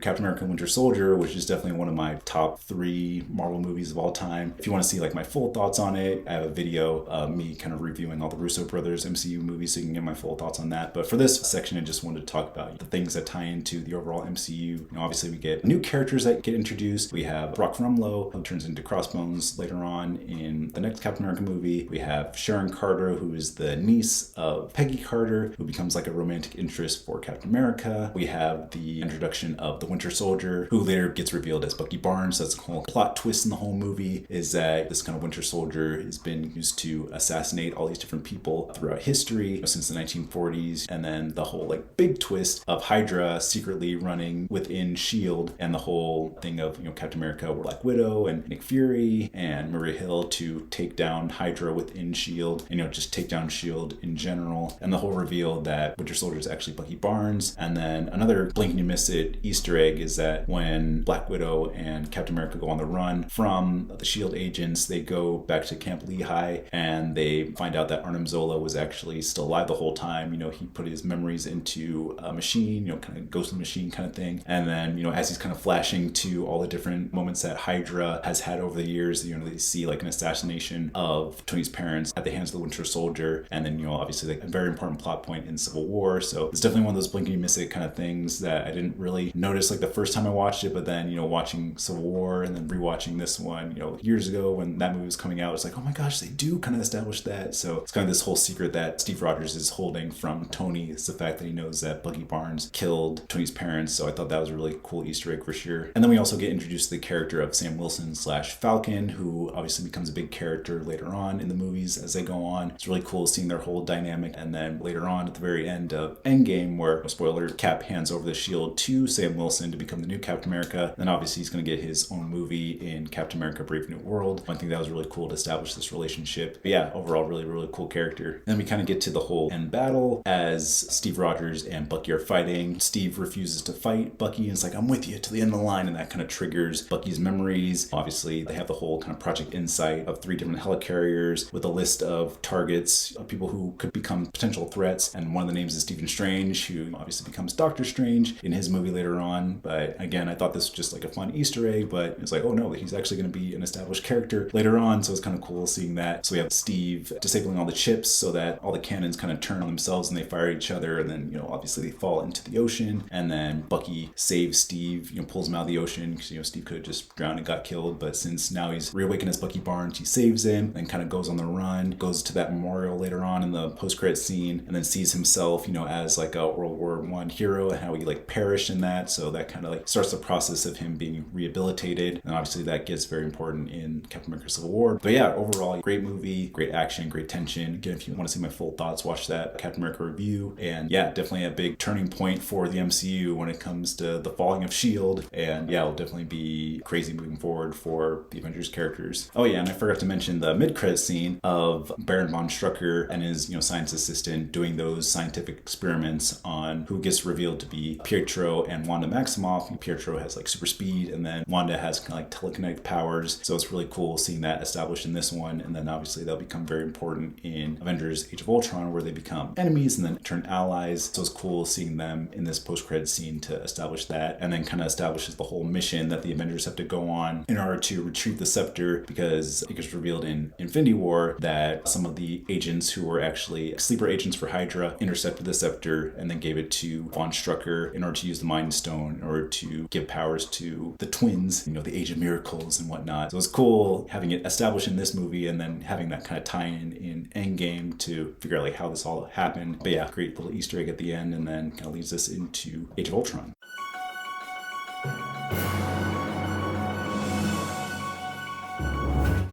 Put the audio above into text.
Captain America Winter Soldier, which is definitely one of my top 3 Marvel movies of all time. If you want to see like my full thoughts on it, I have a video of me kind of reviewing all the Russo brothers MCU movies, so you can get my full thoughts on that. But for this section, I just wanted to talk about the things that tie into the overall MCU. Obviously we get new characters that get introduced. We have Brock Rumlow, who turns into Crossbones later on in the next Captain America movie. We have Sharon Carter, who is the niece of Peggy Carter, who becomes like a romantic interest for Captain America. We have the introduction of the Winter Soldier, who later gets revealed as Bucky Barnes. That's the whole plot twist in the whole movie, is that this kind of Winter Soldier has been used to assassinate all these different people throughout history since the 1940s. And then the whole like big twist of Hydra secretly running within S.H.I.E.L.D. and the whole thing of, Captain America or Black Widow and Nick Fury and Maria Hill to take down Hydra within S.H.I.E.L.D. and, just take down S.H.I.E.L.D. in general. And the whole reveal that Winter Soldier is actually Bucky Barnes. And then another blink and you miss it Easter egg is that when Black Widow and Captain America go on the run from the S.H.I.E.L.D. agents, they go back to Camp Lehigh and they find out that Arnim Zola was actually still alive the whole time. He put his memories into a machine, kind of ghost in the machine kind of thing. And then, as he's kind of flashing to all the different moments that Hydra has had over the years, they see like an assassination of Tony's parents at the hands of the Winter Soldier. And then, obviously like a very important plot point in Civil War. So it's definitely one of those blink and you miss it kind of things that I didn't really notice like the first time I watched it, but then, watching Civil War and then rewatching this one, years ago when that movie was coming out, it's like, oh my gosh, they do kind of establish that. So it's kind of this whole secret that Steve Rogers is holding from Tony. It's the fact that he knows that Bucky Barnes killed Tony's parents. So I thought that was a really cool Easter egg for sure. And then we also get introduced to the character of Sam Wilson / Falcon, who obviously becomes a big character later on in the movies as they go on. It's really cool seeing their whole dynamic. And then later on at the very end of Endgame, where, spoiler, Cap hands over the shield to Sam Wilson to become the new Captain America. Then obviously he's going to get his own movie in Captain America Brave New World. I think that was really cool to establish this relationship. But yeah, overall, really, really cool character. And then we kind of get to the whole end battle as Steve Rogers and Bucky are fighting. Steve refuses to fight Bucky and is like, I'm with you to the end of the line. And that kind of triggers Bucky's memories. Obviously, they have the whole kind of Project Insight of 3 different helicarriers with a list of targets of people who could become potential threats. And one of the names is Stephen Strange, who obviously becomes Doctor Strange in his movie later on. But again, I thought this was just like a fun Easter egg, but it's like, oh no, he's actually going to be an established character later on. So it's kind of cool seeing that. So we have Steve disabling all the chips so that all the cannons kind of turn on themselves and they fire at each other. And then, obviously they fall into the ocean. And then Bucky saves Steve, pulls him out of the ocean because, Steve could have just drowned and got killed. But since now he's reawakened as Bucky Barnes, he saves him and kind of goes on the run, goes to that memorial later on in the post-credit scene, and then sees himself, as like a World War I hero and how he like perished in that. So that kind of like starts the process of him being rehabilitated. And obviously that gets very important in Captain America Civil War. But yeah, overall, great movie, great action, great tension. Again, if you want to see my full thoughts, watch that Captain America review. And yeah, definitely a big turning point for the MCU when it comes to the falling of S.H.I.E.L.D. And yeah, it'll definitely be crazy moving forward for the Avengers characters. Oh yeah, and I forgot to mention the mid-credit scene of Baron von Strucker and his, science assistant doing those scientific experiments on who gets revealed to be Pietro and Wanda Maximoff. Pietro has like super speed, and then Wanda has kind of like telekinetic powers. So it's really cool seeing that established in this one. And then obviously they'll become very important in Avengers Age of Ultron, where they become enemies and then turn allies. So it's cool seeing them in this post-credit scene to establish that, and then kind of establishes the whole mission that the Avengers have to go on in order to retrieve the scepter, because it gets revealed in Infinity War that some of the agents who were actually sleeper agents for Hydra intercepted the scepter and then gave it to von Strucker in order to use the Mind Stone in order to give powers to the twins, the Age of Miracles and whatnot. So it's cool having it established in this movie and then having that kind of tie-in in Endgame to figure out like how this all happened. But yeah, great little Easter egg at the end, and then kind of leads us into Age of Ultron.